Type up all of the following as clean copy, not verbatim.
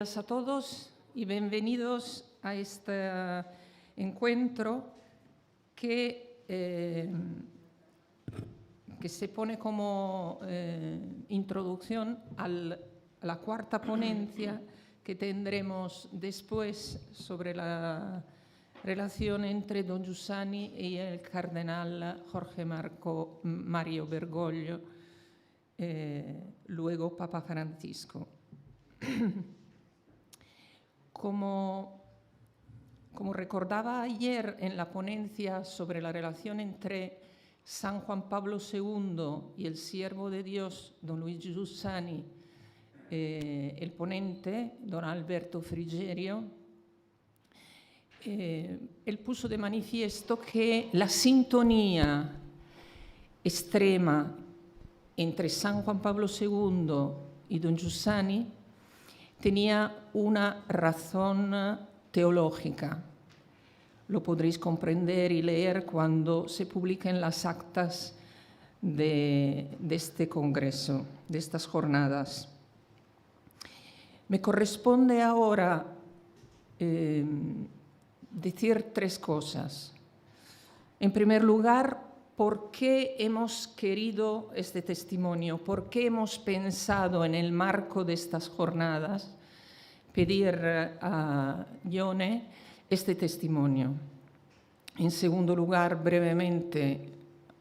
A todos y bienvenidos a este encuentro que se pone como introducción a la cuarta ponencia que tendremos después sobre la relación entre Don Giussani y el cardenal Jorge Mario Bergoglio, luego Papa Francisco. Como recordaba ayer en la ponencia sobre la relación entre San Juan Pablo II y el siervo de Dios, don Luigi Giussani, el ponente, don Alberto Frigerio, él puso de manifiesto que la sintonía extrema entre San Juan Pablo II y don Giussani tenía una razón teológica. Lo podréis comprender y leer cuando se publiquen las actas de este congreso, de estas jornadas. Me corresponde ahora decir tres cosas. En primer lugar, ¿por qué hemos querido este testimonio? ¿Por qué hemos pensado en el marco de estas jornadas pedir a Ione este testimonio? En segundo lugar, brevemente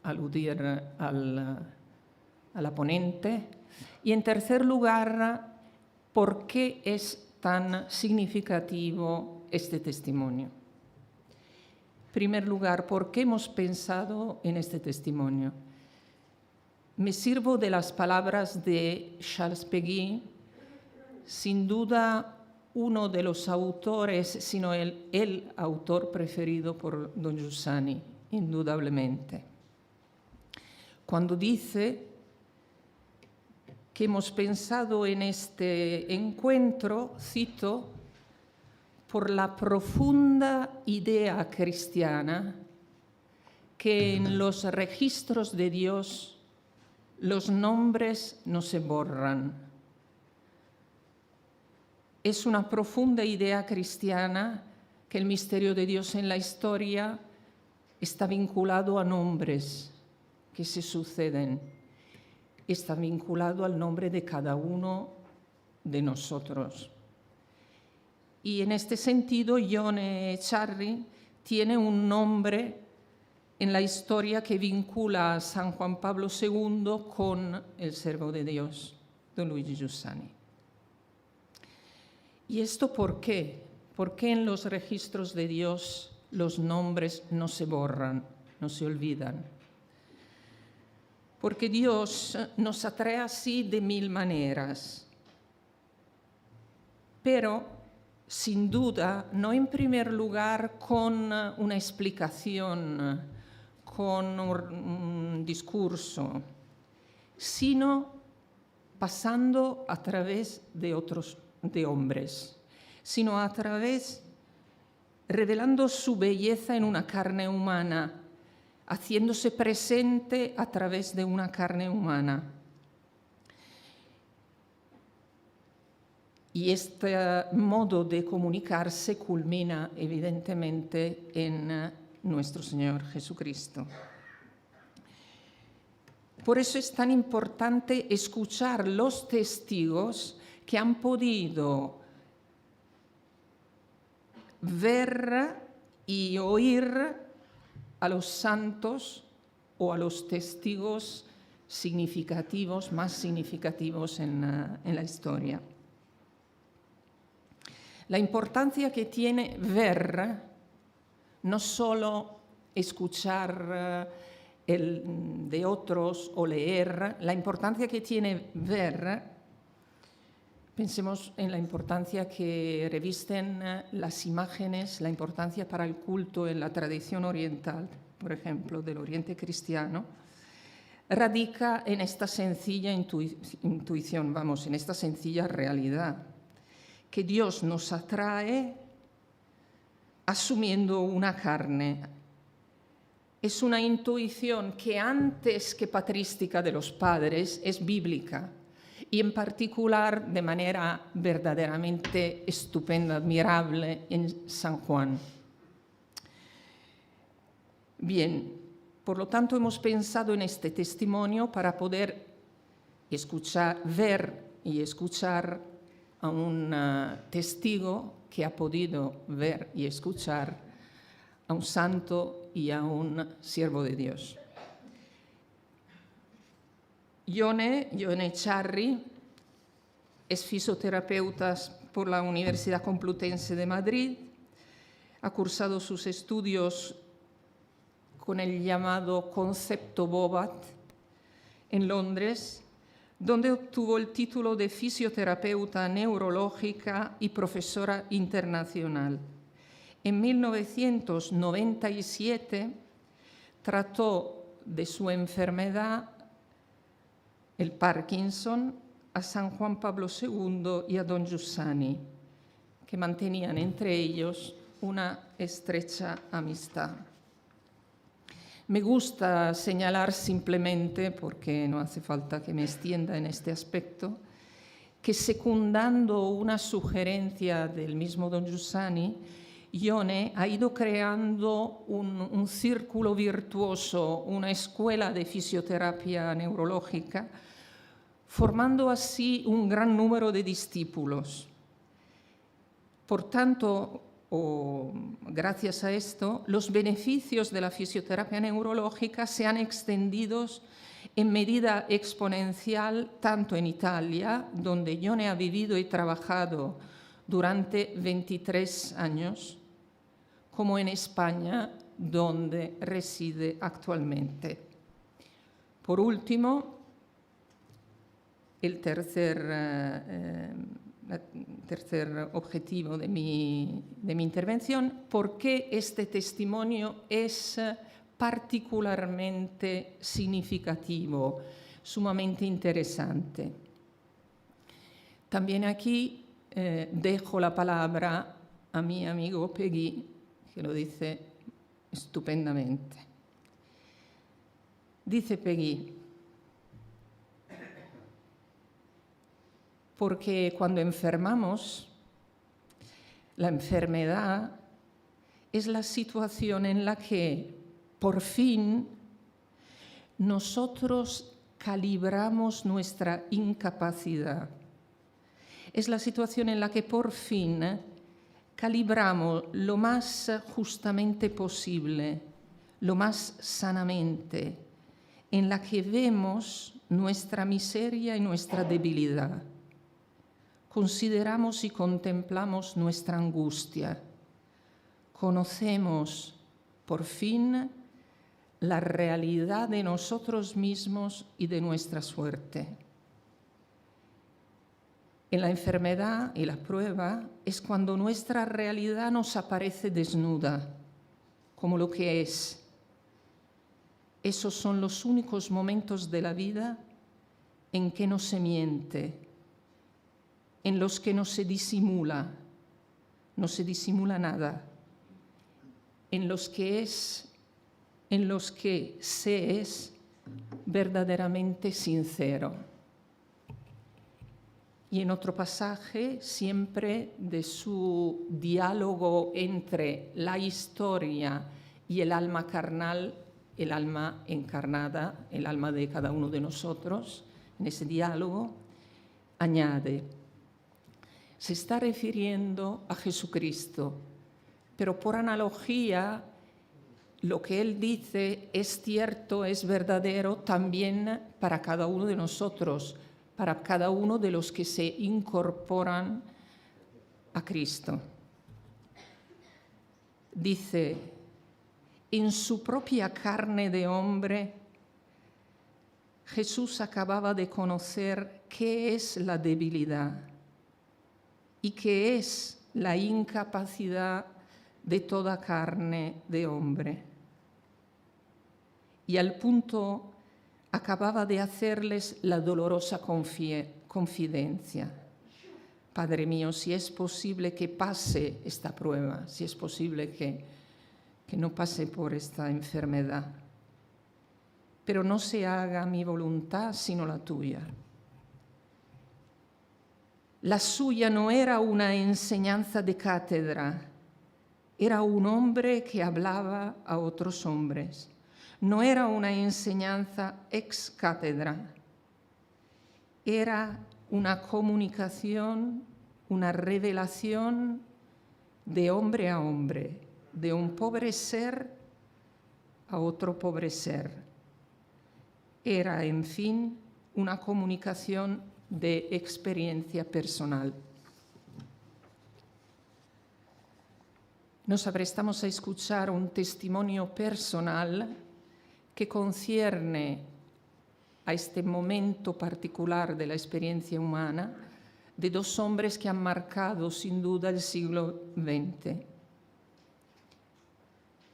aludir a la ponente. Y en tercer lugar, ¿por qué es tan significativo este testimonio? En primer lugar, ¿por qué hemos pensado en este testimonio? Me sirvo de las palabras de Charles Péguy, sin duda uno de los autores, sino el autor preferido por don Giussani, indudablemente. Cuando dice que hemos pensado en este encuentro, cito, por la profunda idea cristiana que en los registros de Dios los nombres no se borran. Es una profunda idea cristiana que el misterio de Dios en la historia está vinculado a nombres que se suceden, está vinculado al nombre de cada uno de nosotros. Y en este sentido, Ione Echarri tiene un nombre en la historia que vincula a San Juan Pablo II con el siervo de Dios, don Luigi Giussani. ¿Y esto por qué? ¿Por qué en los registros de Dios los nombres no se borran, no se olvidan? Porque Dios nos atrae así de mil maneras, pero sin duda, no en primer lugar con una explicación, con un discurso, sino pasando a través de hombres, sino a través, revelando su belleza en una carne humana, haciéndose presente a través de una carne humana. Y este modo de comunicarse culmina evidentemente en nuestro Señor Jesucristo. Por eso es tan importante escuchar los testigos que han podido ver y oír a los santos o a los testigos significativos, más significativos en la historia. La importancia que tiene ver, no solo escuchar de otros o leer, la importancia que tiene ver, pensemos en la importancia que revisten las imágenes, la importancia para el culto en la tradición oriental, por ejemplo, del Oriente cristiano, radica en esta sencilla intuición, en esta sencilla realidad, que Dios nos atrae asumiendo una carne. Es una intuición que antes que patrística de los padres es bíblica y en particular de manera verdaderamente estupenda, admirable en San Juan. Bien, por lo tanto hemos pensado en este testimonio para poder escuchar, ver y escuchar a un testigo que ha podido ver y escuchar a un santo y a un siervo de Dios. Ione Charri es fisioterapeuta por la Universidad Complutense de Madrid, ha cursado sus estudios con el llamado concepto Bobat en Londres, donde obtuvo el título de fisioterapeuta neurológica y profesora internacional. En 1997 trató de su enfermedad, el Parkinson, a San Juan Pablo II y a Don Giussani, que mantenían entre ellos una estrecha amistad. Me gusta señalar simplemente, porque no hace falta que me extienda en este aspecto, que secundando una sugerencia del mismo Don Giussani, Ione ha ido creando un círculo virtuoso, una escuela de fisioterapia neurológica, formando así un gran número de discípulos. Por tanto, gracias a esto, los beneficios de la fisioterapia neurológica se han extendido en medida exponencial tanto en Italia, donde Ione ha vivido y trabajado durante 23 años, como en España, donde reside actualmente. Por último, el tercer objetivo de mi intervención, por qué este testimonio es particularmente significativo, sumamente interesante. También aquí dejo la palabra a mi amigo Peggy, que lo dice estupendamente. Dice Peggy: porque cuando enfermamos, la enfermedad es la situación en la que, por fin, nosotros calibramos nuestra incapacidad. Es la situación en la que, por fin, calibramos lo más justamente posible, lo más sanamente, en la que vemos nuestra miseria y nuestra debilidad. Consideramos y contemplamos nuestra angustia. Conocemos, por fin, la realidad de nosotros mismos y de nuestra suerte. En la enfermedad y la prueba es cuando nuestra realidad nos aparece desnuda, como lo que es. Esos son los únicos momentos de la vida en que no se miente, en los que no se disimula nada, en los que se es verdaderamente sincero. Y en otro pasaje, siempre de su diálogo entre la historia y el alma carnal, el alma encarnada, el alma de cada uno de nosotros, en ese diálogo, añade: se está refiriendo a Jesucristo, pero por analogía, lo que él dice es cierto, es verdadero también para cada uno de nosotros, para cada uno de los que se incorporan a Cristo. Dice: en su propia carne de hombre, Jesús acababa de conocer qué es la debilidad y qué es la incapacidad de toda carne de hombre. Y al punto acababa de hacerles la dolorosa confidencia: Padre mío, si es posible que pase esta prueba, si es posible que no pase por esta enfermedad, pero no se haga mi voluntad sino la tuya. La suya no era una enseñanza de cátedra, era un hombre que hablaba a otros hombres. No era una enseñanza ex cátedra, era una comunicación, una revelación de hombre a hombre, de un pobre ser a otro pobre ser. Era, en fin, una comunicación de experiencia personal. Nos aprestamos a escuchar un testimonio personal que concierne a este momento particular de la experiencia humana de dos hombres que han marcado sin duda el siglo XX.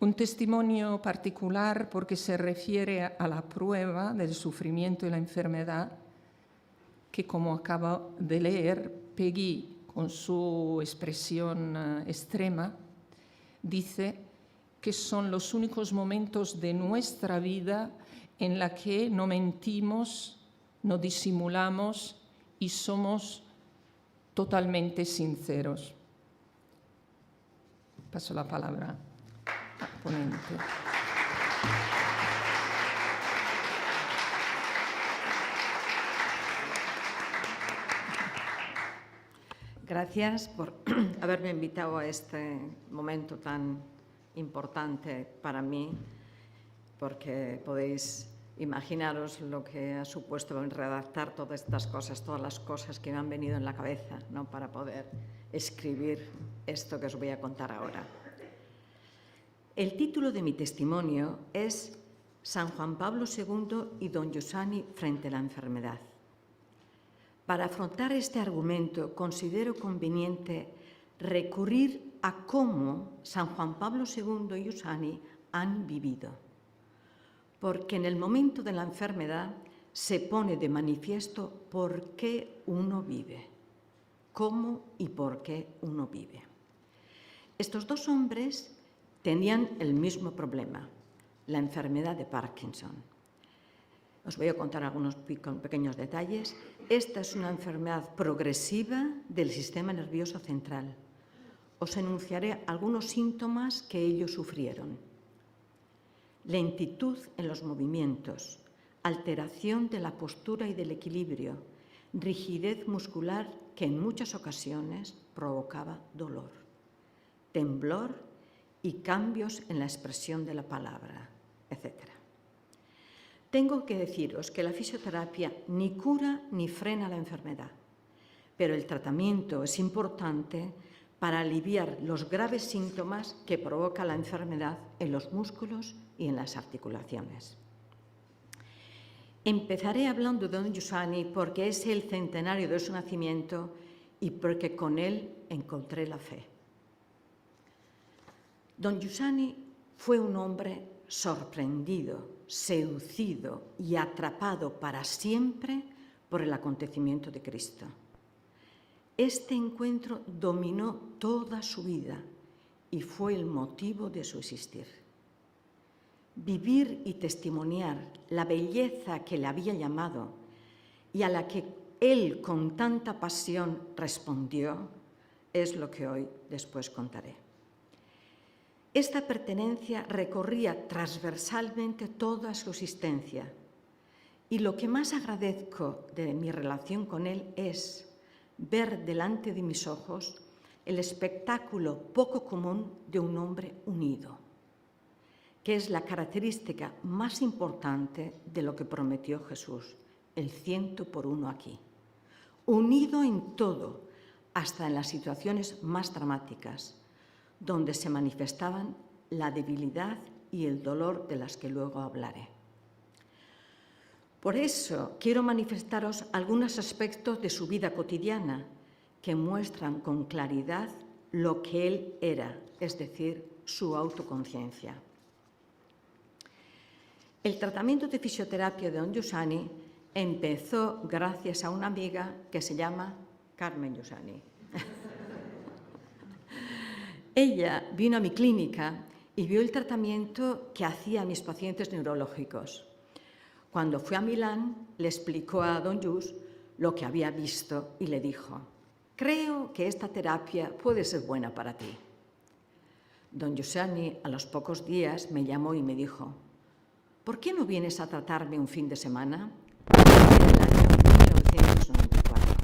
Un testimonio particular porque se refiere a la prueba del sufrimiento y la enfermedad que, como acabo de leer, Peggy, con su expresión extrema, dice que son los únicos momentos de nuestra vida en la que no mentimos, no disimulamos y somos totalmente sinceros. Paso la palabra al ponente. Gracias por haberme invitado a este momento tan importante para mí, porque podéis imaginaros lo que ha supuesto redactar todas estas cosas, todas las cosas que me han venido en la cabeza, ¿no?, para poder escribir esto que os voy a contar ahora. El título de mi testimonio es San Juan Pablo II y don Giussani frente a la enfermedad. Para afrontar este argumento, considero conveniente recurrir a cómo San Juan Pablo II y Giussani han vivido, porque en el momento de la enfermedad se pone de manifiesto por qué uno vive, cómo y por qué uno vive. Estos dos hombres tenían el mismo problema, la enfermedad de Parkinson. Os voy a contar algunos pequeños detalles. Esta es una enfermedad progresiva del sistema nervioso central. Os enunciaré algunos síntomas que ellos sufrieron. Lentitud en los movimientos, alteración de la postura y del equilibrio, rigidez muscular que en muchas ocasiones provocaba dolor, temblor y cambios en la expresión de la palabra, etc. Tengo que deciros que la fisioterapia ni cura ni frena la enfermedad, pero el tratamiento es importante para aliviar los graves síntomas que provoca la enfermedad en los músculos y en las articulaciones. Empezaré hablando de don Giussani porque es el centenario de su nacimiento y porque con él encontré la fe. Don Giussani fue un hombre sorprendido, seducido y atrapado para siempre por el acontecimiento de Cristo. Este encuentro dominó toda su vida y fue el motivo de su existir. Vivir y testimoniar la belleza que le había llamado y a la que él con tanta pasión respondió es lo que hoy después contaré. Esta pertenencia recorría transversalmente toda su existencia y lo que más agradezco de mi relación con él es ver delante de mis ojos el espectáculo poco común de un hombre unido, que es la característica más importante de lo que prometió Jesús, el 100 por 1 aquí. Unido en todo, hasta en las situaciones más dramáticas, donde se manifestaban la debilidad y el dolor de las que luego hablaré. Por eso quiero manifestaros algunos aspectos de su vida cotidiana que muestran con claridad lo que él era, es decir, su autoconciencia. El tratamiento de fisioterapia de don Giussani empezó gracias a una amiga que se llama Carmen Giussani. Ella vino a mi clínica y vio el tratamiento que hacía a mis pacientes neurológicos. Cuando fui a Milán, le explicó a don Gius lo que había visto y le dijo: creo que esta terapia puede ser buena para ti. Don Giussani a los pocos días me llamó y me dijo: ¿por qué no vienes a tratarme un fin de semana? Era el año 1994.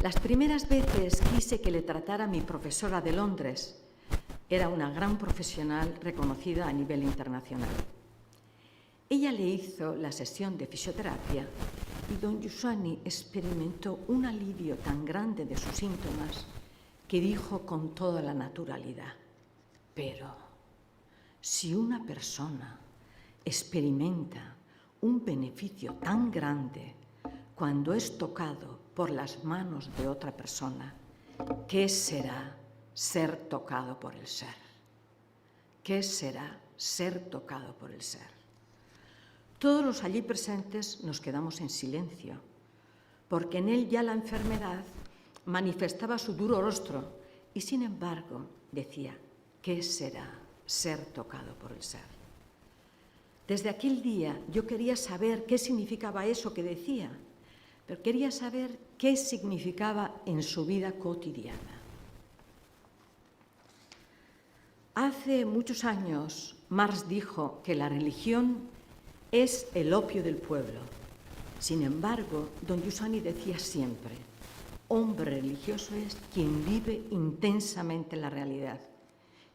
Las primeras veces quise que le tratara mi profesora de Londres. Era una gran profesional reconocida a nivel internacional. Ella le hizo la sesión de fisioterapia y don Giussani experimentó un alivio tan grande de sus síntomas que dijo con toda la naturalidad: pero si una persona experimenta un beneficio tan grande cuando es tocado por las manos de otra persona, ¿qué será ser tocado por el ser? ¿Qué será ser tocado por el ser? Todos los allí presentes nos quedamos en silencio, porque en él ya la enfermedad manifestaba su duro rostro y, sin embargo, decía: ¿qué será ser tocado por el ser? Desde aquel día yo quería saber qué significaba eso que decía, pero quería saber qué significaba en su vida cotidiana. Hace muchos años, Marx dijo que la religión es el opio del pueblo. Sin embargo, don Giussani decía siempre: hombre religioso es quien vive intensamente la realidad.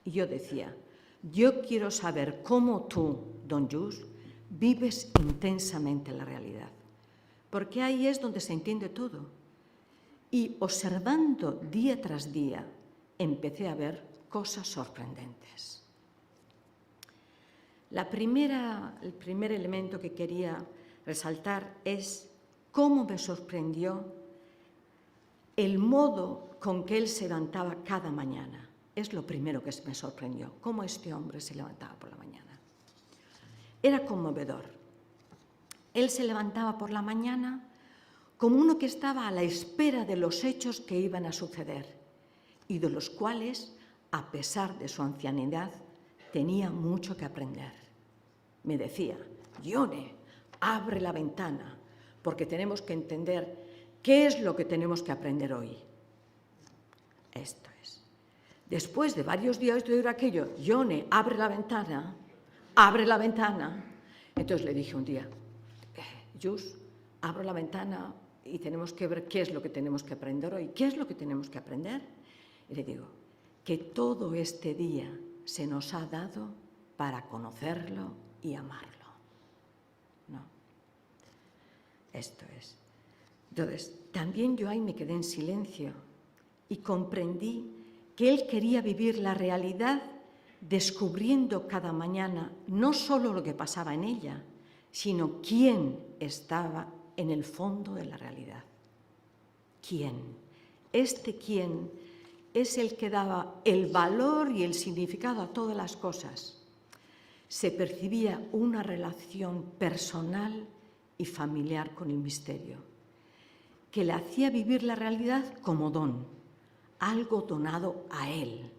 Y yo decía: yo quiero saber cómo tú, don Gius, vives intensamente la realidad, porque ahí es donde se entiende todo. Y observando día tras día, empecé a ver cosas sorprendentes. El primer elemento que quería resaltar es cómo me sorprendió el modo con que él se levantaba cada mañana. Es lo primero que me sorprendió, cómo este hombre se levantaba por la mañana. Era conmovedor. Él se levantaba por la mañana como uno que estaba a la espera de los hechos que iban a suceder y de los cuales, a pesar de su ancianidad, tenía mucho que aprender. Me decía: Ione, abre la ventana, porque tenemos que entender qué es lo que tenemos que aprender hoy. Esto es. Después de varios días de oír aquello: Ione, abre la ventana, abre la ventana. Entonces le dije un día: Jus, abro la ventana y tenemos que ver qué es lo que tenemos que aprender hoy. ¿Qué es lo que tenemos que aprender? Y le digo: que todo este día se nos ha dado para conocerlo y amarlo. ¿No? Esto es. Entonces, también yo ahí me quedé en silencio y comprendí que él quería vivir la realidad descubriendo cada mañana no solo lo que pasaba en ella, sino quién estaba en el fondo de la realidad. ¿Quién? Este quién es el que daba el valor y el significado a todas las cosas. Se percibía una relación personal y familiar con el misterio, que le hacía vivir la realidad como don, algo donado a él,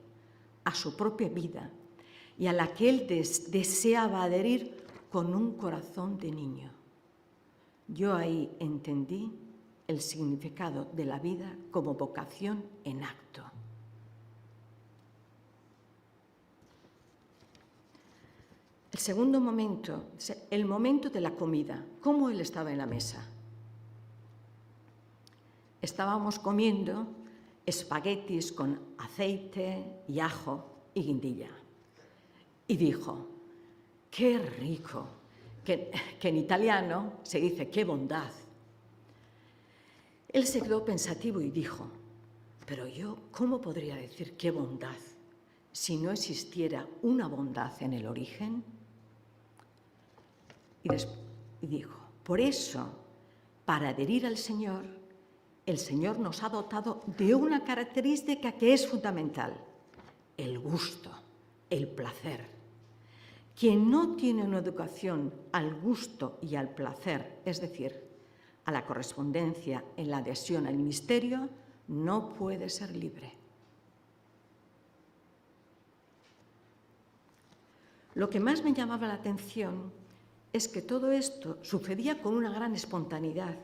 a su propia vida, y a la que él deseaba adherir con un corazón de niño. Yo ahí entendí el significado de la vida como vocación en acto. El segundo momento, el momento de la comida, cómo él estaba en la mesa. Estábamos comiendo espaguetis con aceite y ajo y guindilla. Y dijo: ¡qué rico! Que en italiano se dice ¡qué bondad! Él se quedó pensativo y dijo: pero yo, ¿cómo podría decir qué bondad si no existiera una bondad en el origen? Y dijo: por eso, para adherir al Señor, el Señor nos ha dotado de una característica que es fundamental: el gusto, el placer. Quien no tiene una educación al gusto y al placer, es decir, a la correspondencia en la adhesión al misterio, no puede ser libre. Lo que más me llamaba la atención es que todo esto sucedía con una gran espontaneidad,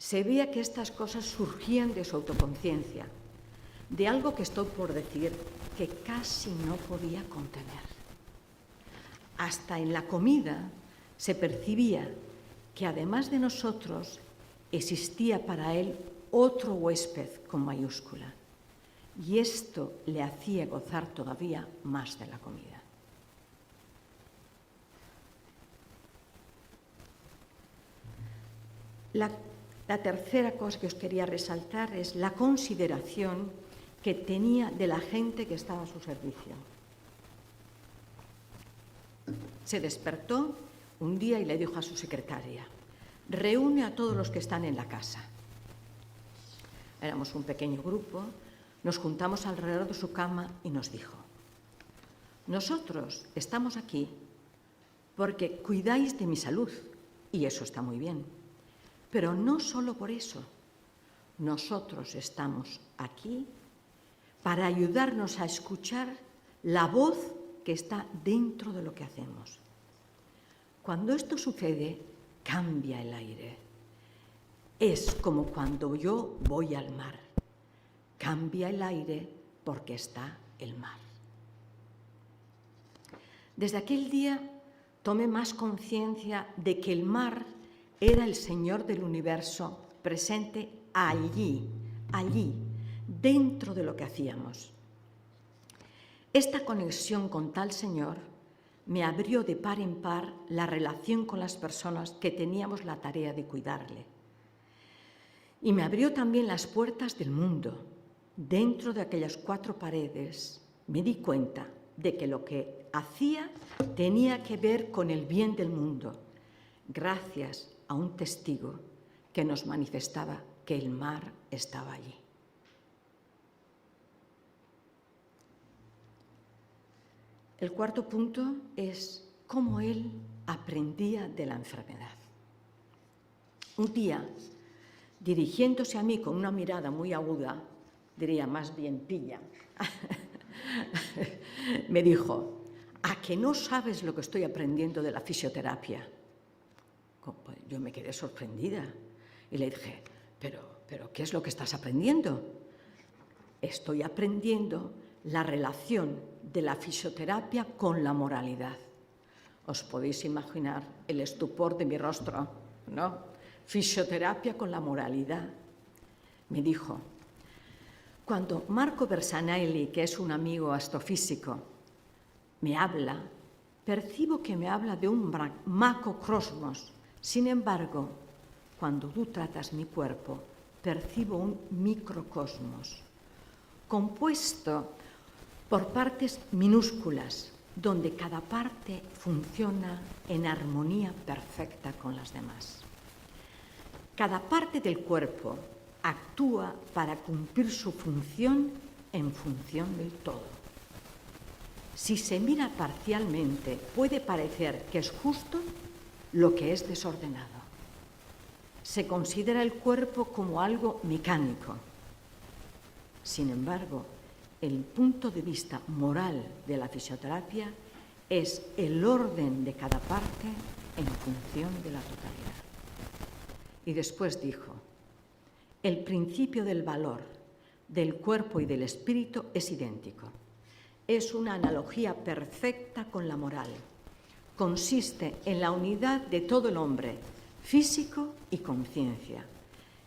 se veía que estas cosas surgían de su autoconciencia, de algo que estoy por decir que casi no podía contener. Hasta en la comida se percibía que además de nosotros existía para él otro huésped con mayúscula, y esto le hacía gozar todavía más de la comida. La tercera cosa que os quería resaltar es la consideración que tenía de la gente que estaba a su servicio. Se despertó un día y le dijo a su secretaria: reúne a todos los que están en la casa. Éramos un pequeño grupo, nos juntamos alrededor de su cama y nos dijo: nosotros estamos aquí porque cuidáis de mi salud, y eso está muy bien, pero no solo por eso. Nosotros estamos aquí para ayudarnos a escuchar la voz que está dentro de lo que hacemos. Cuando esto sucede, cambia el aire. Es como cuando yo voy al mar. Cambia el aire porque está el mar. Desde aquel día tomé más conciencia de que el mar era el Señor del universo presente allí, dentro de lo que hacíamos. Esta conexión con tal Señor me abrió de par en par la relación con las personas que teníamos la tarea de cuidarle. Y me abrió también las puertas del mundo. Dentro de aquellas 4 paredes me di cuenta de que lo que hacía tenía que ver con el bien del mundo, gracias a un testigo que nos manifestaba que el mar estaba allí. El cuarto punto es cómo él aprendía de la enfermedad. Un día, dirigiéndose a mí con una mirada muy aguda, diría más bien pilla, me dijo: ¿a que no sabes lo que estoy aprendiendo de la fisioterapia? Pues yo me quedé sorprendida y le dije: ¿Pero qué es lo que estás aprendiendo? Estoy aprendiendo la relación de la fisioterapia con la moralidad. Os podéis imaginar el estupor de mi rostro, ¿no? Fisioterapia con la moralidad. Me dijo: cuando Marco Bersanelli, que es un amigo astrofísico, me habla, percibo que me habla de un macrocosmos. Sin embargo, cuando tú tratas mi cuerpo, percibo un microcosmos, compuesto por partes minúsculas, donde cada parte funciona en armonía perfecta con las demás. Cada parte del cuerpo actúa para cumplir su función en función del todo. Si se mira parcialmente, puede parecer que es justo lo que es desordenado. Se considera el cuerpo como algo mecánico. Sin embargo, el punto de vista moral de la fisioterapia es el orden de cada parte en función de la totalidad. Y después dijo: el principio del valor del cuerpo y del espíritu es idéntico. Es una analogía perfecta con la moral. Consiste en la unidad de todo el hombre, físico y conciencia.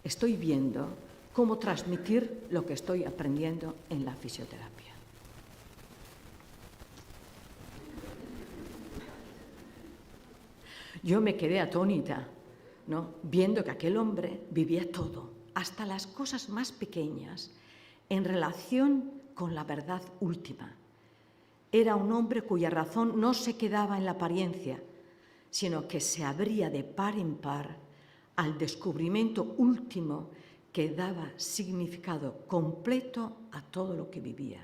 Estoy viendo cómo transmitir lo que estoy aprendiendo en la fisioterapia. Yo me quedé atónita, ¿no?, viendo que aquel hombre vivía todo, hasta las cosas más pequeñas, en relación con la verdad última. Era un hombre cuya razón no se quedaba en la apariencia, sino que se abría de par en par al descubrimiento último que daba significado completo a todo lo que vivía.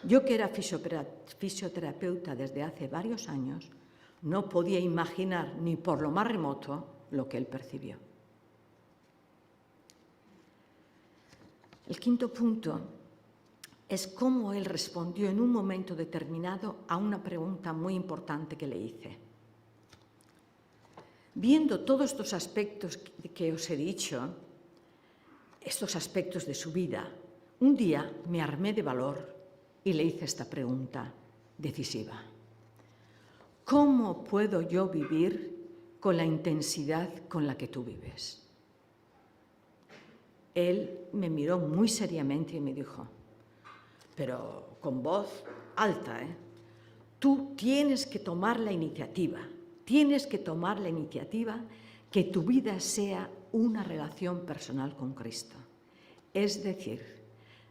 Yo, que era fisioterapeuta desde hace varios años, no podía imaginar ni por lo más remoto lo que él percibió. El quinto punto es cómo él respondió en un momento determinado a una pregunta muy importante que le hice. Viendo todos estos aspectos que os he dicho, estos aspectos de su vida, un día me armé de valor y le hice esta pregunta decisiva. ¿Cómo puedo yo vivir con la intensidad con la que tú vives? Él me miró muy seriamente y me dijo, pero con voz alta, tú tienes que tomar la iniciativa, que tu vida sea una relación personal con Cristo. Es decir,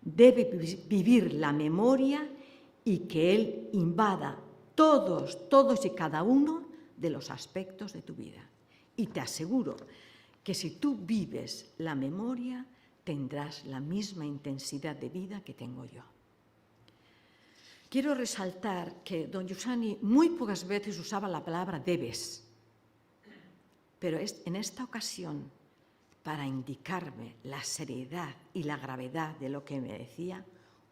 debe vivir la memoria y que Él invada todos y cada uno de los aspectos de tu vida. Y te aseguro que si tú vives la memoria, tendrás la misma intensidad de vida que tengo yo. Quiero resaltar que don Giussani muy pocas veces usaba la palabra debes, pero en esta ocasión, para indicarme la seriedad y la gravedad de lo que me decía,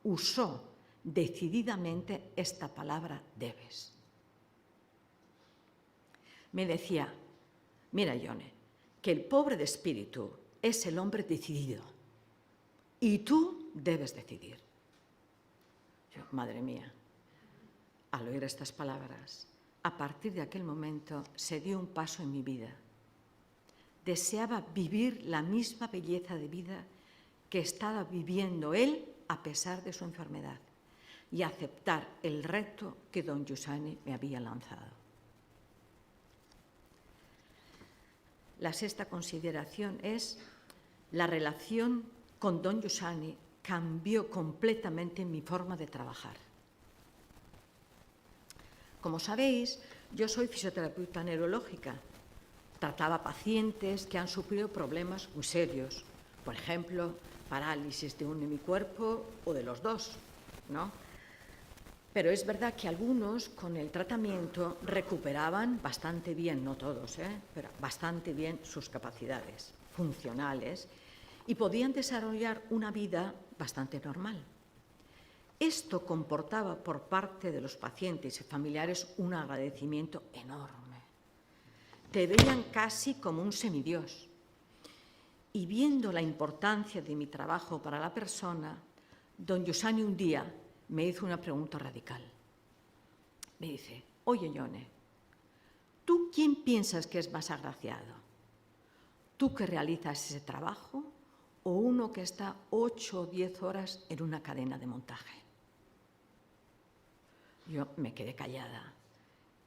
usó decididamente esta palabra debes. Me decía, mira, Ione, que el pobre de espíritu es el hombre decidido y tú debes decidir. Yo, madre mía, al oír estas palabras, a partir de aquel momento se dio un paso en mi vida. Deseaba vivir la misma belleza de vida que estaba viviendo él a pesar de su enfermedad y aceptar el reto que don Giussani me había lanzado. La sexta consideración es la relación con don Giussani cambió completamente mi forma de trabajar. Como sabéis, yo soy fisioterapeuta neurológica. Trataba pacientes que han sufrido problemas muy serios, por ejemplo, parálisis de un hemicuerpo o de los dos, ¿no? Pero es verdad que algunos con el tratamiento recuperaban bastante bien, no todos, pero bastante bien sus capacidades funcionales y podían desarrollar una vida bastante normal. Esto comportaba por parte de los pacientes y familiares un agradecimiento enorme. Te veían casi como un semidios. Y viendo la importancia de mi trabajo para la persona, don Giussani un día me hizo una pregunta radical. Me dice, oye, Ione, ¿tú quién piensas que es más agraciado? ¿Tú que realizas ese trabajo o uno que está 8 o 10 horas en una cadena de montaje? Yo me quedé callada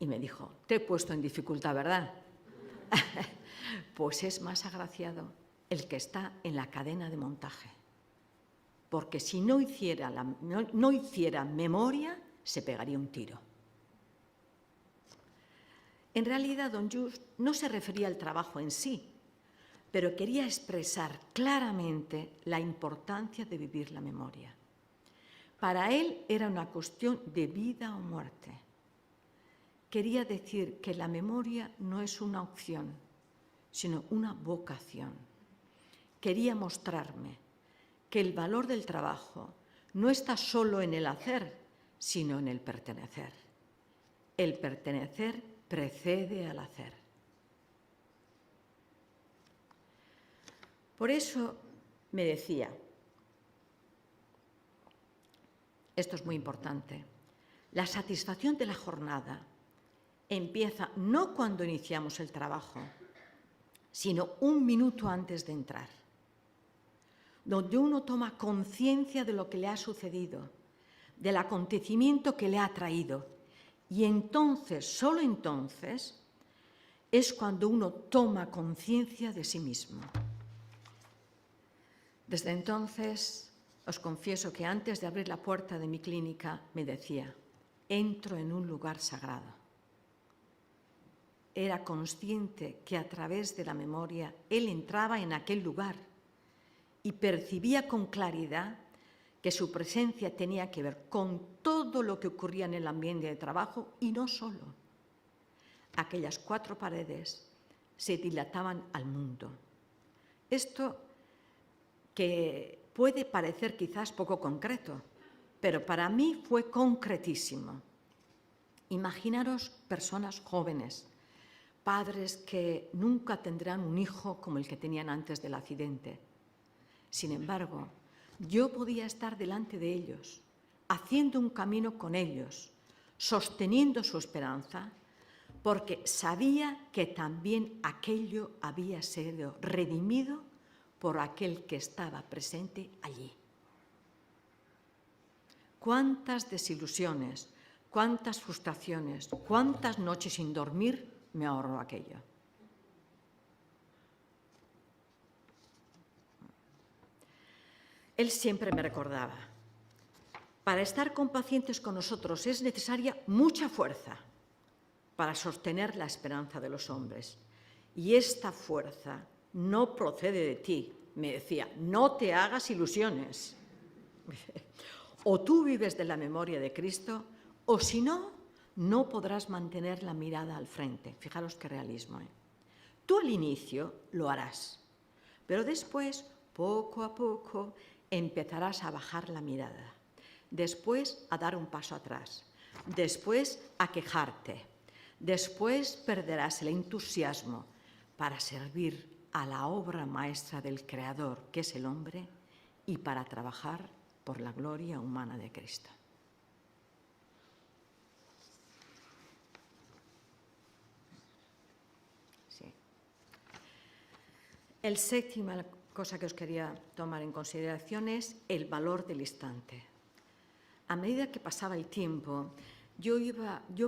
y me dijo, te he puesto en dificultad, ¿verdad? Pues es más agraciado el que está en la cadena de montaje, porque si no hiciera memoria, se pegaría un tiro. En realidad, don Just no se refería al trabajo en sí, pero quería expresar claramente la importancia de vivir la memoria. Para él era una cuestión de vida o muerte. Quería decir que la memoria no es una opción, sino una vocación. Quería mostrarme que el valor del trabajo no está solo en el hacer, sino en el pertenecer. El pertenecer precede al hacer. Por eso me decía, esto es muy importante, la satisfacción de la jornada empieza no cuando iniciamos el trabajo, sino un minuto antes de entrar, donde uno toma conciencia de lo que le ha sucedido, del acontecimiento que le ha traído, y entonces, solo entonces, es cuando uno toma conciencia de sí mismo. Desde entonces, os confieso que antes de abrir la puerta de mi clínica me decía, entro en un lugar sagrado. Era consciente que a través de la memoria él entraba en aquel lugar y percibía con claridad que su presencia tenía que ver con todo lo que ocurría en el ambiente de trabajo y no solo. Aquellas 4 paredes se dilataban al mundo. Esto que puede parecer quizás poco concreto, pero para mí fue concretísimo. Imaginaros personas jóvenes, padres que nunca tendrán un hijo como el que tenían antes del accidente. Sin embargo, yo podía estar delante de ellos, haciendo un camino con ellos, sosteniendo su esperanza, porque sabía que también aquello había sido redimido por aquel que estaba presente allí. Cuántas desilusiones, cuántas frustraciones, cuántas noches sin dormir me ahorró aquello. Él siempre me recordaba, para estar complacientes con nosotros es necesaria mucha fuerza para sostener la esperanza de los hombres. Y esta fuerza no procede de ti, me decía, no te hagas ilusiones. O tú vives de la memoria de Cristo, o si no, no podrás mantener la mirada al frente. Fijaros qué realismo, ¿eh? Tú al inicio lo harás, pero después, poco a poco, empezarás a bajar la mirada, después a dar un paso atrás, después a quejarte, después perderás el entusiasmo para servir a la obra maestra del Creador, que es el hombre, y para trabajar por la gloria humana de Cristo. Sí. El séptimo cosa que os quería tomar en consideración es el valor del instante. A medida que pasaba el tiempo, yo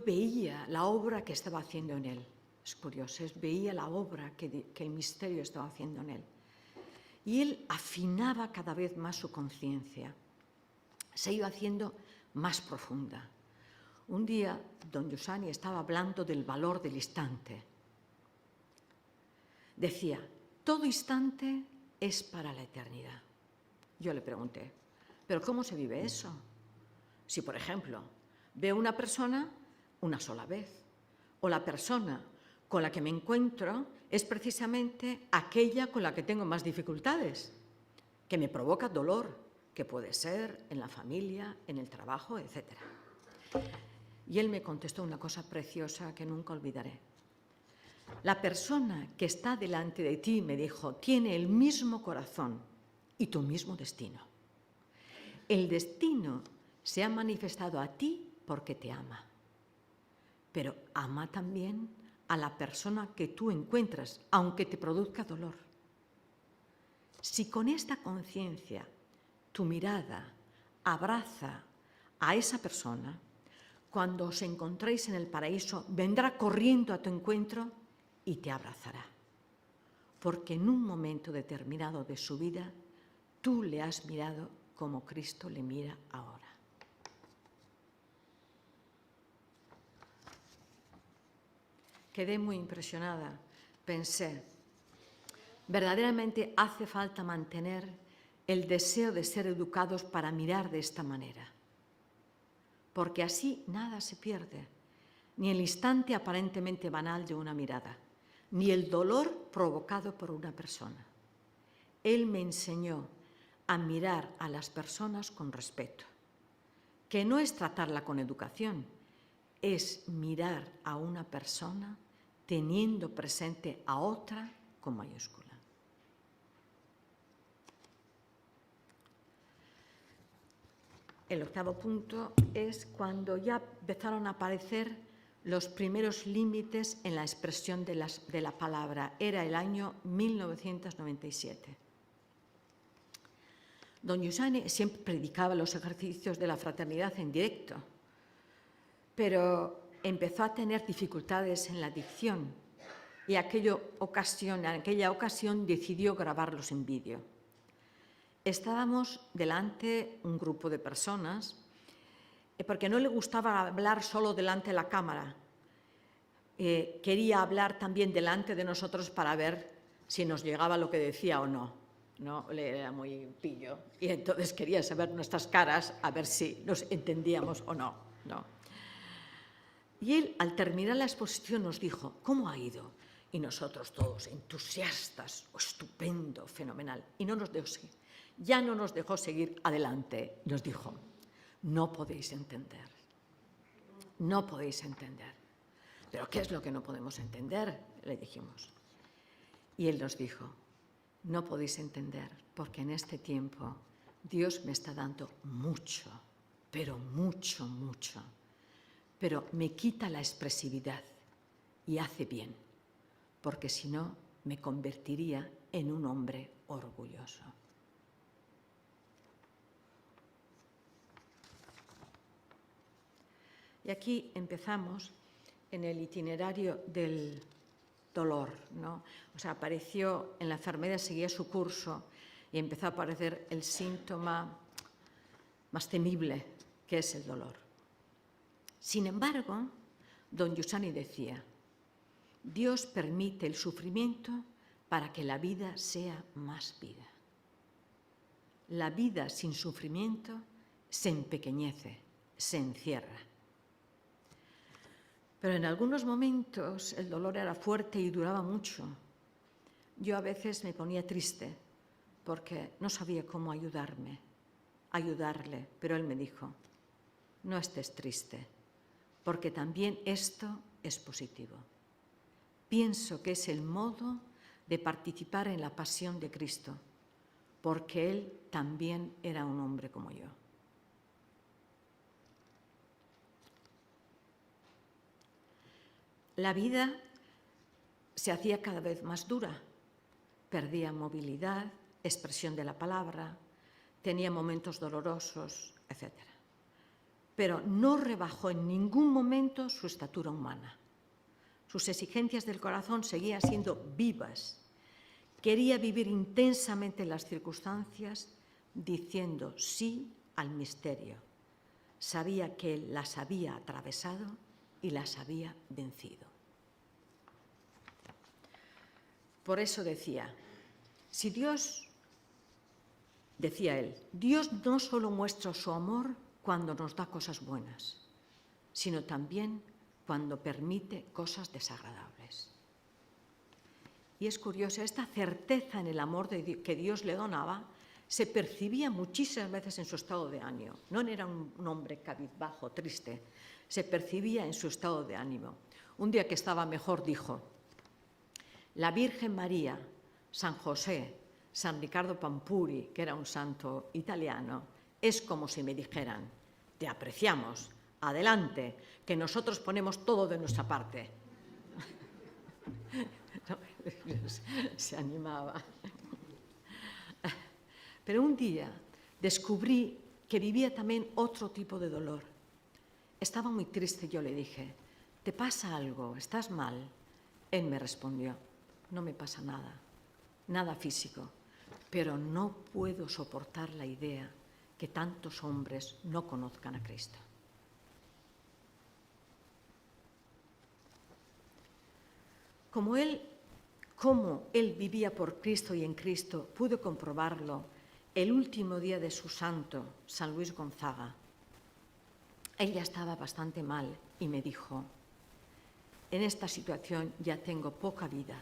veía la obra que estaba haciendo en él. Es curioso, veía la obra que el misterio estaba haciendo en él. Y él afinaba cada vez más su conciencia. Se iba haciendo más profunda. Un día, don Giussani estaba hablando del valor del instante. Decía, todo instante es para la eternidad. Yo le pregunté, ¿pero cómo se vive eso? Si, por ejemplo, veo una persona una sola vez, o la persona con la que me encuentro es precisamente aquella con la que tengo más dificultades, que me provoca dolor, que puede ser en la familia, en el trabajo, etc. Y él me contestó una cosa preciosa que nunca olvidaré. La persona que está delante de ti, me dijo, tiene el mismo corazón y tu mismo destino. El destino se ha manifestado a ti porque te ama, pero ama también a la persona que tú encuentras, aunque te produzca dolor. Si con esta conciencia tu mirada abraza a esa persona, cuando os encontréis en el paraíso, vendrá corriendo a tu encuentro y te abrazará. Porque en un momento determinado de su vida, tú le has mirado como Cristo le mira ahora. Quedé muy impresionada. Pensé, verdaderamente hace falta mantener el deseo de ser educados para mirar de esta manera. Porque así nada se pierde, ni el instante aparentemente banal de una mirada, ni el dolor provocado por una persona. Él me enseñó a mirar a las personas con respeto, que no es tratarla con educación, es mirar a una persona teniendo presente a otra con mayúscula. El octavo punto es cuando ya empezaron a aparecer los primeros límites en la expresión de la palabra. Era el año 1997. Don Giussani siempre predicaba los ejercicios de la fraternidad en directo, pero empezó a tener dificultades en la dicción y en aquella ocasión decidió grabarlos en vídeo. Estábamos delante un grupo de personas porque no le gustaba hablar solo delante de la cámara. Quería hablar también delante de nosotros para ver si nos llegaba lo que decía o no. No, le era muy pillo y entonces quería saber nuestras caras a ver si nos entendíamos o no. Y él, al terminar la exposición, nos dijo, ¿cómo ha ido? Y nosotros todos entusiastas, estupendo, fenomenal. Y no nos dejó seguir. Ya no nos dejó seguir adelante. Nos dijo, no podéis entender. No podéis entender. ¿Pero qué es lo que no podemos entender?, le dijimos. Y él nos dijo, no podéis entender, porque en este tiempo Dios me está dando mucho, pero mucho, mucho. Pero me quita la expresividad y hace bien, porque si no me convertiría en un hombre orgulloso. Y aquí empezamos en el itinerario del dolor, ¿no? O sea, apareció en la enfermedad, seguía su curso y empezó a aparecer el síntoma más temible, que es el dolor. Sin embargo, don Giussani decía, Dios permite el sufrimiento para que la vida sea más vida. La vida sin sufrimiento se empequeñece, se encierra. Pero en algunos momentos el dolor era fuerte y duraba mucho. Yo a veces me ponía triste porque no sabía cómo ayudarle, pero él me dijo, no estés triste, porque también esto es positivo. Pienso que es el modo de participar en la pasión de Cristo, porque Él también era un hombre como yo. La vida se hacía cada vez más dura, perdía movilidad, expresión de la palabra, tenía momentos dolorosos, etc. Pero no rebajó en ningún momento su estatura humana. Sus exigencias del corazón seguían siendo vivas. Quería vivir intensamente las circunstancias diciendo sí al misterio. Sabía que él las había atravesado y las había vencido. Por eso decía, si Dios, decía él, Dios no solo muestra su amor cuando nos da cosas buenas, sino también cuando permite cosas desagradables. Y es curioso, esta certeza en el amor que Dios le donaba se percibía muchísimas veces en su estado de ánimo. No era un hombre cabizbajo, triste, se percibía en su estado de ánimo. Un día que estaba mejor dijo, la Virgen María, San José, San Riccardo Pampuri, que era un santo italiano, es como si me dijeran, te apreciamos, adelante, que nosotros ponemos todo de nuestra parte. Se animaba. Pero un día descubrí que vivía también otro tipo de dolor. Estaba muy triste, yo le dije, ¿te pasa algo? ¿Estás mal? Él me respondió, no me pasa nada, nada físico, pero no puedo soportar la idea que tantos hombres no conozcan a Cristo. Como él vivía por Cristo y en Cristo, pude comprobarlo el último día de su santo, San Luis Gonzaga. Él ya estaba bastante mal y me dijo, en esta situación ya tengo poca vida,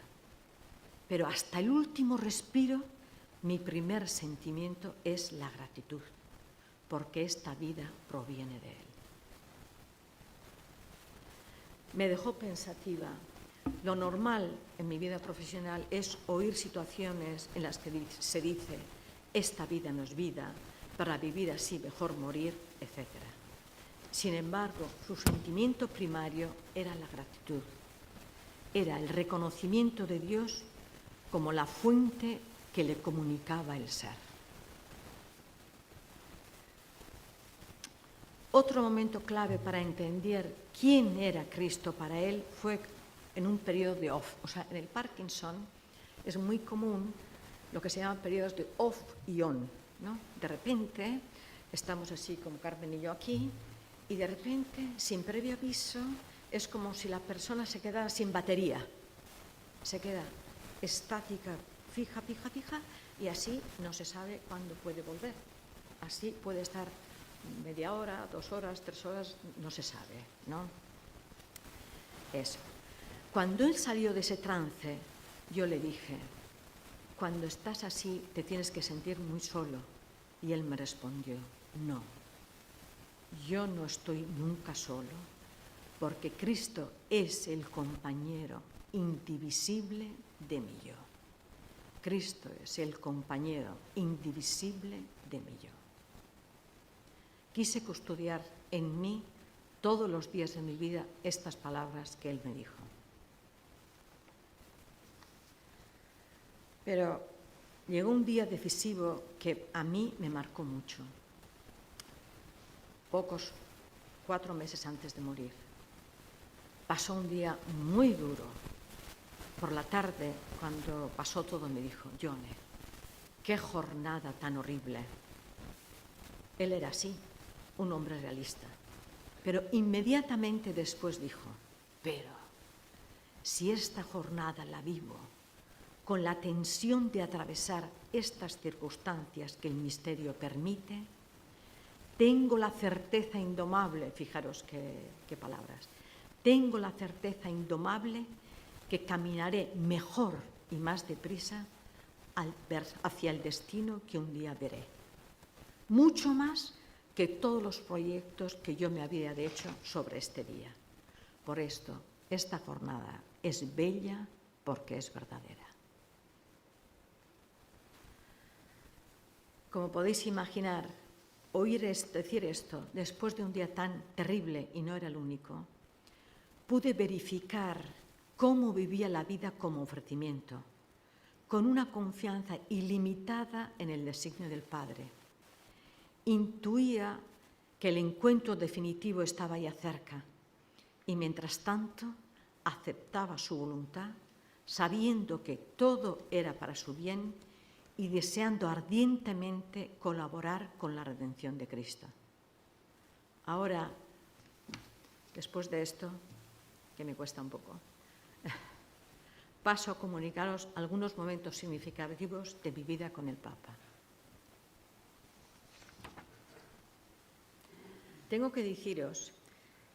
pero hasta el último respiro mi primer sentimiento es la gratitud, porque esta vida proviene de él. Me dejó pensativa. Lo normal en mi vida profesional es oír situaciones en las que se dice esta vida no es vida, para vivir así mejor morir, etc. Sin embargo, su sentimiento primario era la gratitud, era el reconocimiento de Dios como la fuente que le comunicaba el ser. Otro momento clave para entender quién era Cristo para él fue en un periodo de off. O sea, en el Parkinson es muy común lo que se llaman periodos de off y on, ¿no? De repente estamos así como Carmen y yo aquí y de repente, sin previo aviso, es como si la persona se quedara sin batería. Se queda estática, fija, y así no se sabe cuándo puede volver. Así puede estar media hora, 2 horas, 3 horas, no se sabe, ¿no? Eso. Cuando él salió de ese trance, yo le dije, cuando estás así te tienes que sentir muy solo. Y él me respondió, no, yo no estoy nunca solo, porque Cristo es el compañero indivisible de mi yo. Cristo es el compañero indivisible de mi yo. Quise custodiar en mí todos los días de mi vida estas palabras que Él me dijo. Pero llegó un día decisivo que a mí me marcó mucho. 4 meses antes de morir. Pasó un día muy duro. Por la tarde, cuando pasó todo, me dijo: Yone, qué jornada tan horrible. Él era así, un hombre realista. Pero inmediatamente después dijo: pero si esta jornada la vivo con la tensión de atravesar estas circunstancias que el misterio permite, tengo la certeza indomable, fijaros qué palabras, tengo la certeza indomable que caminaré mejor y más deprisa hacia el destino que un día veré. Mucho más que todos los proyectos que yo me había hecho sobre este día. Por esto, esta jornada es bella porque es verdadera. Como podéis imaginar, decir esto después de un día tan terrible, y no era el único, pude verificar cómo vivía la vida como ofrecimiento, con una confianza ilimitada en el designio del Padre. Intuía que el encuentro definitivo estaba ya cerca y, mientras tanto, aceptaba su voluntad, sabiendo que todo era para su bien y deseando ardientemente colaborar con la redención de Cristo. Ahora, después de esto, que me cuesta un poco, paso a comunicaros algunos momentos significativos de mi vida con el Papa. Tengo que deciros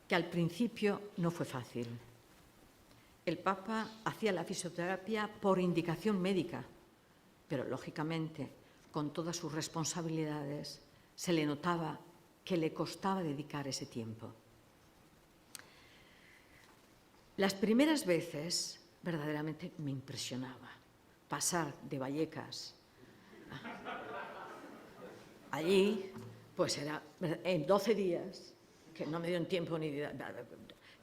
que al principio no fue fácil. El Papa hacía la fisioterapia por indicación médica, pero lógicamente, con todas sus responsabilidades, se le notaba que le costaba dedicar ese tiempo. Las primeras veces verdaderamente me impresionaba pasar de Vallecas allí, pues era en 12 días, que no me dio tiempo ni de...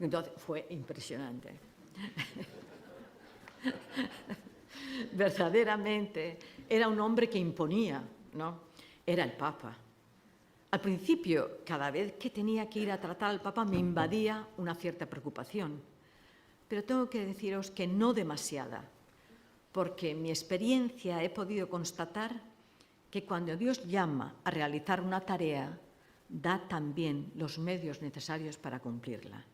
Entonces fue impresionante. Verdaderamente era un hombre que imponía, ¿no? Era el Papa. Al principio, cada vez que tenía que ir a tratar al Papa, me invadía una cierta preocupación. Pero tengo que deciros que no demasiada, porque en mi experiencia he podido constatar que cuando Dios llama a realizar una tarea, da también los medios necesarios para cumplirla.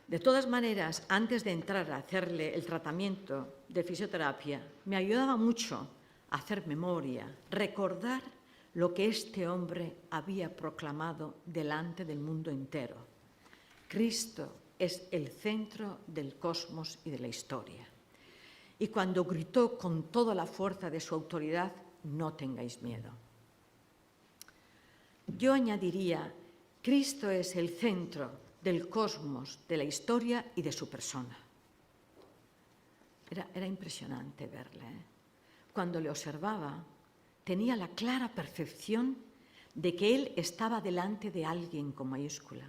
De todas maneras, antes de entrar a hacerle el tratamiento de fisioterapia, me ayudaba mucho a hacer memoria, recordar lo que este hombre había proclamado delante del mundo entero. Cristo es el centro del cosmos y de la historia. Y cuando gritó con toda la fuerza de su autoridad, no tengáis miedo. Yo añadiría, Cristo es el centro del cosmos, de la historia y de su persona. Era impresionante verle. Cuando le observaba, tenía la clara percepción de que él estaba delante de alguien con mayúscula,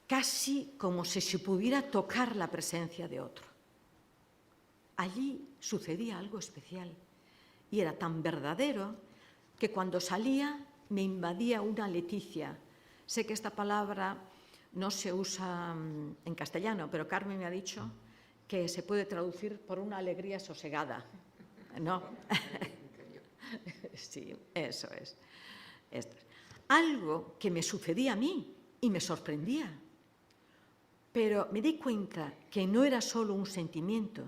casi como si se pudiera tocar la presencia de otro. Allí sucedía algo especial y era tan verdadero que cuando salía me invadía una leticia. Sé que esta palabra no se usa en castellano, pero Carmen me ha dicho que se puede traducir por una alegría sosegada, ¿no? Sí, eso es. Esto es. Algo que me sucedía a mí y me sorprendía. Pero me di cuenta que no era solo un sentimiento,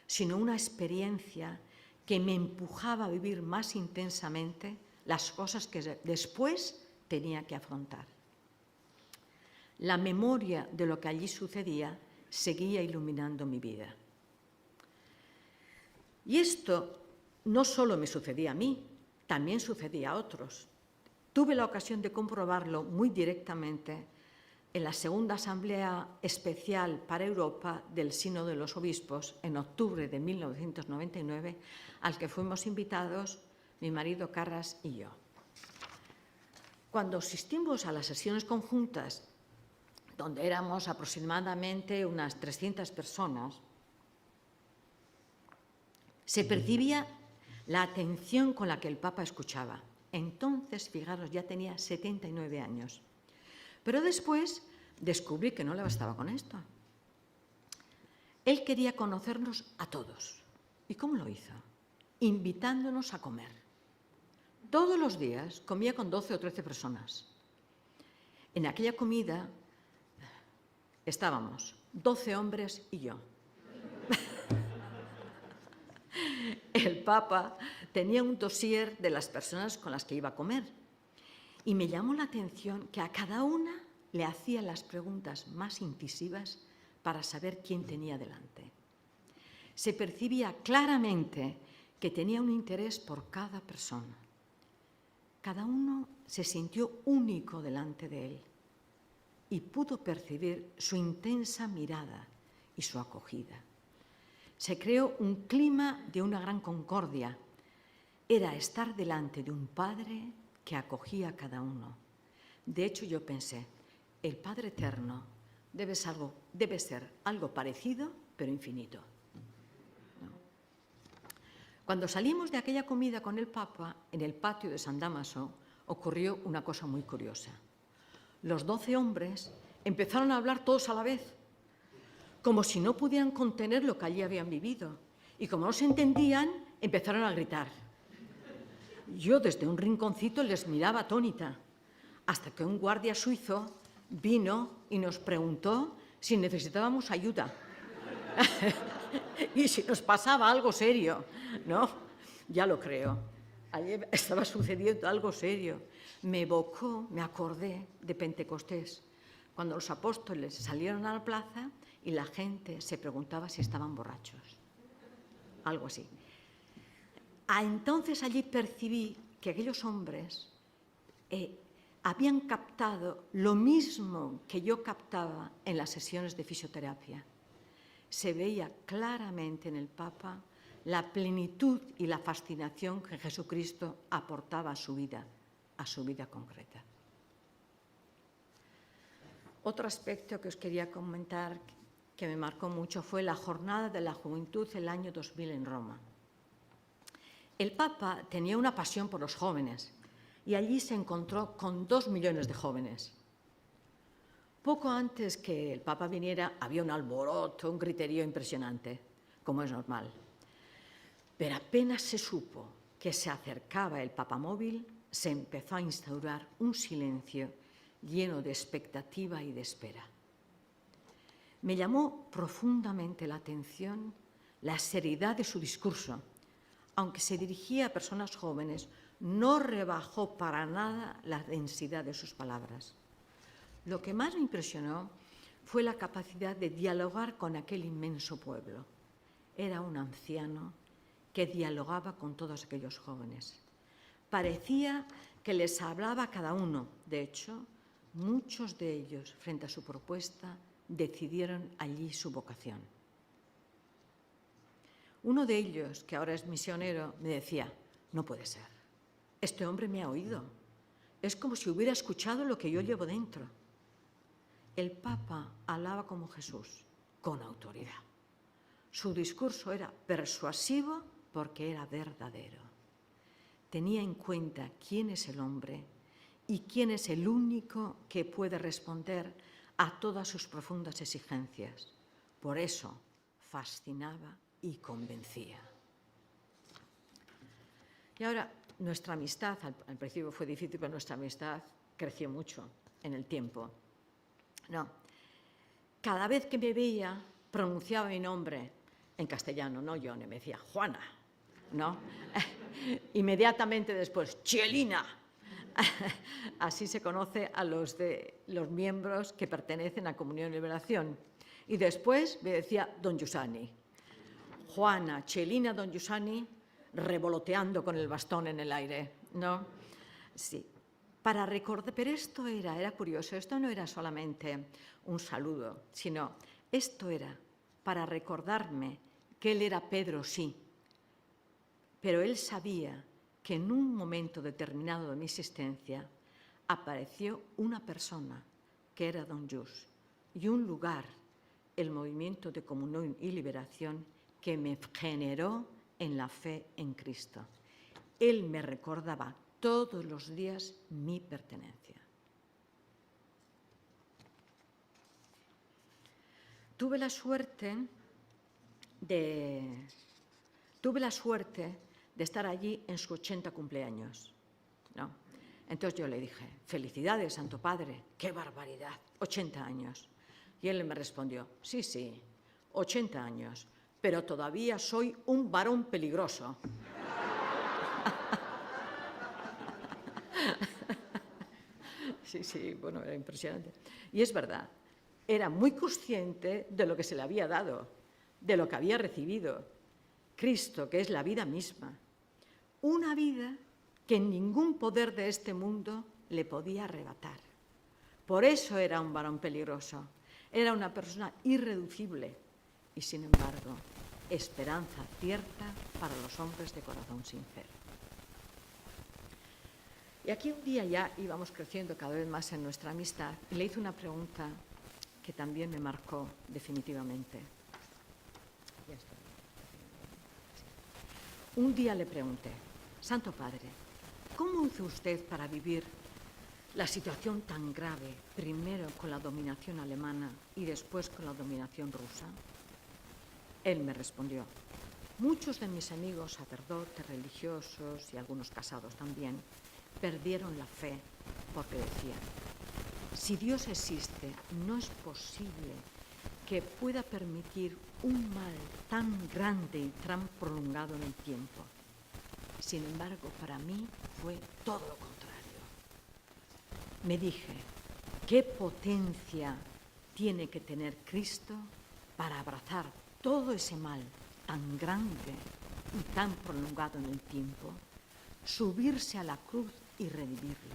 sino una experiencia que me empujaba a vivir más intensamente las cosas que después tenía que afrontar. La memoria de lo que allí sucedía seguía iluminando mi vida. Y esto no solo me sucedía a mí, también sucedía a otros. Tuve la ocasión de comprobarlo muy directamente en la segunda Asamblea Especial para Europa del Sínodo de los Obispos, en octubre de 1999, al que fuimos invitados mi marido Carras y yo. Cuando asistimos a las sesiones conjuntas, donde éramos aproximadamente unas 300 personas, se percibía la atención con la que el Papa escuchaba. Entonces, fijaros, ya tenía 79 años. Pero después descubrí que no le bastaba con esto. Él quería conocernos a todos. ¿Y cómo lo hizo? Invitándonos a comer. Todos los días comía con 12 o 13 personas. En aquella comida estábamos 12 hombres y yo. El Papa tenía un dossier de las personas con las que iba a comer y me llamó la atención que a cada una le hacía las preguntas más incisivas para saber quién tenía delante. Se percibía claramente que tenía un interés por cada persona. Cada uno se sintió único delante de él y pudo percibir su intensa mirada y su acogida. Se creó un clima de una gran concordia. Era estar delante de un Padre que acogía a cada uno. De hecho, yo pensé, el Padre Eterno debe ser algo parecido, pero infinito. ¿No? Cuando salimos de aquella comida con el Papa, en el patio de San Dámaso, ocurrió una cosa muy curiosa. Los 12 hombres empezaron a hablar todos a la vez, como si no pudieran contener lo que allí habían vivido. Y como no se entendían, empezaron a gritar. Yo desde un rinconcito les miraba atónita, hasta que un guardia suizo vino y nos preguntó si necesitábamos ayuda y si nos pasaba algo serio, ¿no? Ya lo creo. Allí estaba sucediendo algo serio. Me evocó, me acordé de Pentecostés, cuando los apóstoles salieron a la plaza y la gente se preguntaba si estaban borrachos. Algo así. Entonces allí percibí que aquellos hombres habían captado lo mismo que yo captaba en las sesiones de fisioterapia. Se veía claramente en el Papa la plenitud y la fascinación que Jesucristo aportaba a su vida concreta. Otro aspecto que os quería comentar que me marcó mucho fue la Jornada de la Juventud el año 2000 en Roma. El Papa tenía una pasión por los jóvenes y allí se encontró con 2 millones de jóvenes. Poco antes que el Papa viniera había un alboroto, un griterío impresionante, como es normal. Pero apenas se supo que se acercaba el papamóvil, se empezó a instaurar un silencio lleno de expectativa y de espera. Me llamó profundamente la atención la seriedad de su discurso. Aunque se dirigía a personas jóvenes, no rebajó para nada la densidad de sus palabras. Lo que más me impresionó fue la capacidad de dialogar con aquel inmenso pueblo. Era un anciano que dialogaba con todos aquellos jóvenes. Parecía que les hablaba a cada uno. De hecho, muchos de ellos, frente a su propuesta, decidieron allí su vocación. Uno de ellos, que ahora es misionero, me decía, no puede ser, este hombre me ha oído, es como si hubiera escuchado lo que yo llevo dentro. El Papa hablaba como Jesús, con autoridad. Su discurso era persuasivo porque era verdadero. Tenía en cuenta quién es el hombre y quién es el único que puede responder a todas sus profundas exigencias. Por eso fascinaba y convencía. Y ahora, nuestra amistad, al principio fue difícil, pero nuestra amistad creció mucho en el tiempo. No, cada vez que me veía, pronunciaba mi nombre en castellano, no Yone, me decía Juana, ¿no? Inmediatamente después, Chelina. Así se conoce a los miembros que pertenecen a Comunión y Liberación. Y después me decía Don Giussani. Juana, Chelina, Don Giussani, revoloteando con el bastón en el aire, ¿no? Sí. para recordar, pero esto era curioso, esto no era solamente un saludo, sino esto era para recordarme que él era Pedro, sí, pero él sabía que en un momento determinado de mi existencia apareció una persona que era Don Lluís y un lugar, el movimiento de comunión y liberación que me generó en la fe en Cristo. Él me recordaba todos los días mi pertenencia. Tuve la suerte de estar allí en su 80 cumpleaños, ¿no? Entonces yo le dije, felicidades, Santo Padre, qué barbaridad, 80 años. Y él me respondió, sí, 80 años, pero todavía soy un varón peligroso. Sí, bueno, era impresionante. Y es verdad, era muy consciente de lo que se le había dado, de lo que había recibido. Cristo, que es la vida misma. Una vida que ningún poder de este mundo le podía arrebatar. Por eso era un varón peligroso. Era una persona irreducible y, sin embargo, esperanza cierta para los hombres de corazón sincero. Y aquí un día ya íbamos creciendo cada vez más en nuestra amistad y le hice una pregunta que también me marcó definitivamente. Un día le pregunté, Santo Padre, ¿cómo hizo usted para vivir la situación tan grave, primero con la dominación alemana y después con la dominación rusa? Él me respondió, muchos de mis amigos sacerdotes, religiosos y algunos casados también, perdieron la fe porque decían, si Dios existe, no es posible que pueda permitir un mal tan grande y tan prolongado en el tiempo. Sin embargo, para mí fue todo lo contrario. Me dije, ¿qué potencia tiene que tener Cristo para abrazar todo ese mal tan grande y tan prolongado en el tiempo, subirse a la cruz y redimirlo?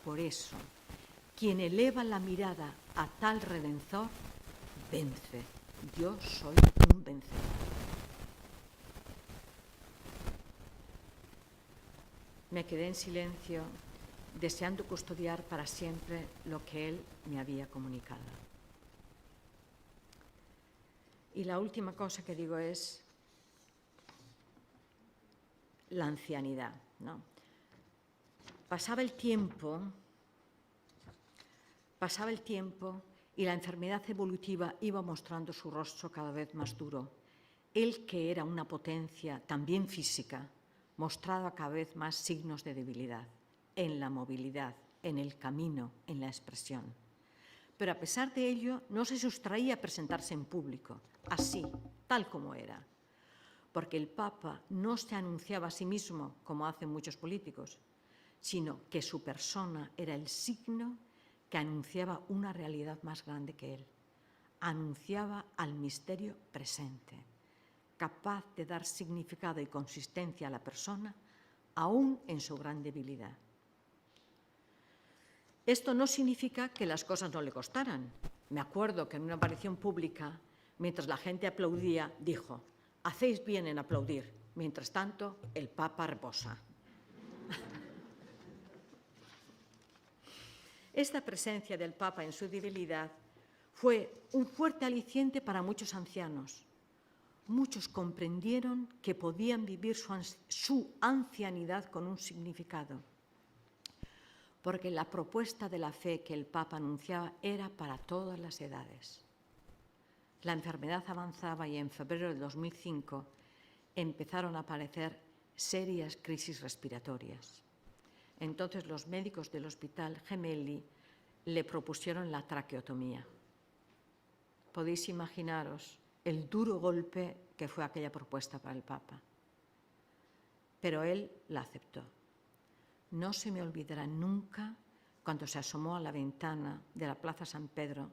Por eso, quien eleva la mirada a tal Redentor, vence. Yo soy un vencedor. Me quedé en silencio, deseando custodiar para siempre lo que él me había comunicado. Y la última cosa que digo es la ancianidad, ¿no? Pasaba el tiempo y la enfermedad evolutiva iba mostrando su rostro cada vez más duro. Él, que era una potencia también física, mostraba cada vez más signos de debilidad en la movilidad, en el camino, en la expresión. Pero a pesar de ello, no se sustraía a presentarse en público, así, tal como era. Porque el Papa no se anunciaba a sí mismo, como hacen muchos políticos, sino que su persona era el signo que anunciaba una realidad más grande que él. Anunciaba al misterio presente, capaz de dar significado y consistencia a la persona, aún en su gran debilidad. Esto no significa que las cosas no le costaran. Me acuerdo que en una aparición pública, mientras la gente aplaudía, dijo, hacéis bien en aplaudir, mientras tanto el Papa reposa. Esta presencia del Papa en su debilidad fue un fuerte aliciente para muchos ancianos. Muchos comprendieron que podían vivir su ancianidad con un significado, porque la propuesta de la fe que el Papa anunciaba era para todas las edades. La enfermedad avanzaba y en febrero de 2005 empezaron a aparecer serias crisis respiratorias. Entonces los médicos del Hospital Gemelli le propusieron la traqueotomía. Podéis imaginaros el duro golpe que fue aquella propuesta para el Papa. Pero él la aceptó. No se me olvidará nunca cuando se asomó a la ventana de la Plaza San Pedro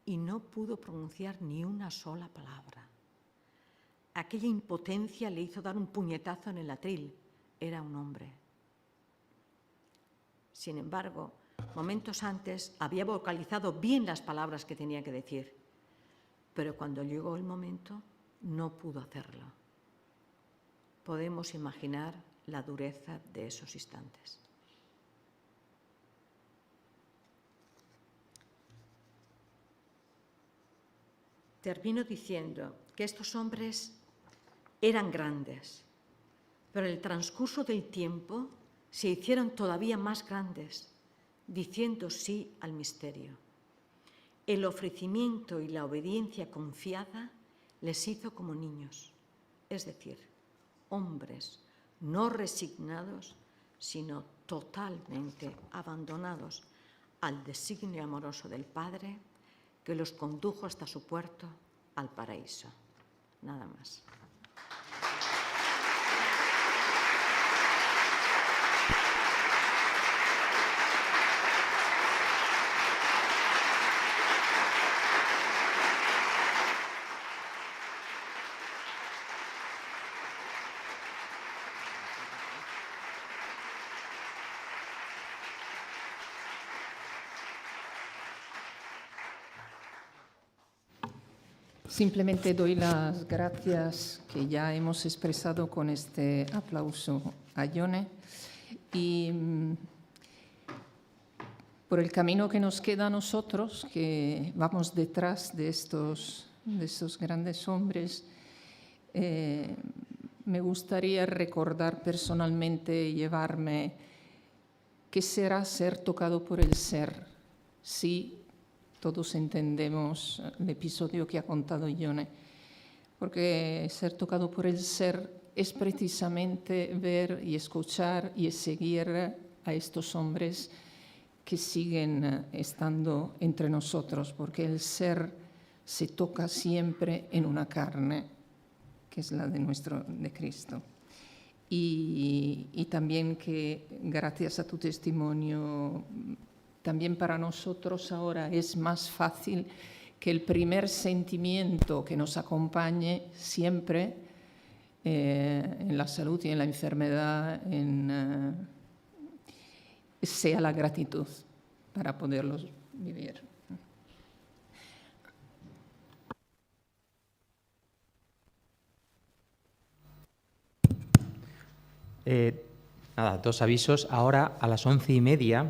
y no pudo pronunciar ni una sola palabra. Aquella impotencia le hizo dar un puñetazo en el atril. Era un hombre. Sin embargo, momentos antes había vocalizado bien las palabras que tenía que decir, pero cuando llegó el momento no pudo hacerlo. Podemos imaginar la dureza de esos instantes. Termino diciendo que estos hombres eran grandes, pero en el transcurso del tiempo se hicieron todavía más grandes, diciendo sí al misterio. El ofrecimiento y la obediencia confiada les hizo como niños, es decir, hombres no resignados, sino totalmente abandonados al designio amoroso del Padre, que los condujo hasta su puerto, al paraíso. Nada más. Simplemente doy las gracias que ya hemos expresado con este aplauso a Ione y por el camino que nos queda a nosotros, que vamos detrás de estos grandes hombres, me gustaría recordar personalmente y llevarme qué será ser tocado por el ser, sí. Todos entendemos el episodio que ha contado Ione, porque ser tocado por el ser es precisamente ver y escuchar y seguir a estos hombres que siguen estando entre nosotros, porque el ser se toca siempre en una carne, que es la de Cristo. Y también que gracias a tu testimonio, también para nosotros ahora es más fácil que el primer sentimiento que nos acompañe siempre en la salud y en la enfermedad sea la gratitud para poderlos vivir. Dos avisos. Ahora a las 11:30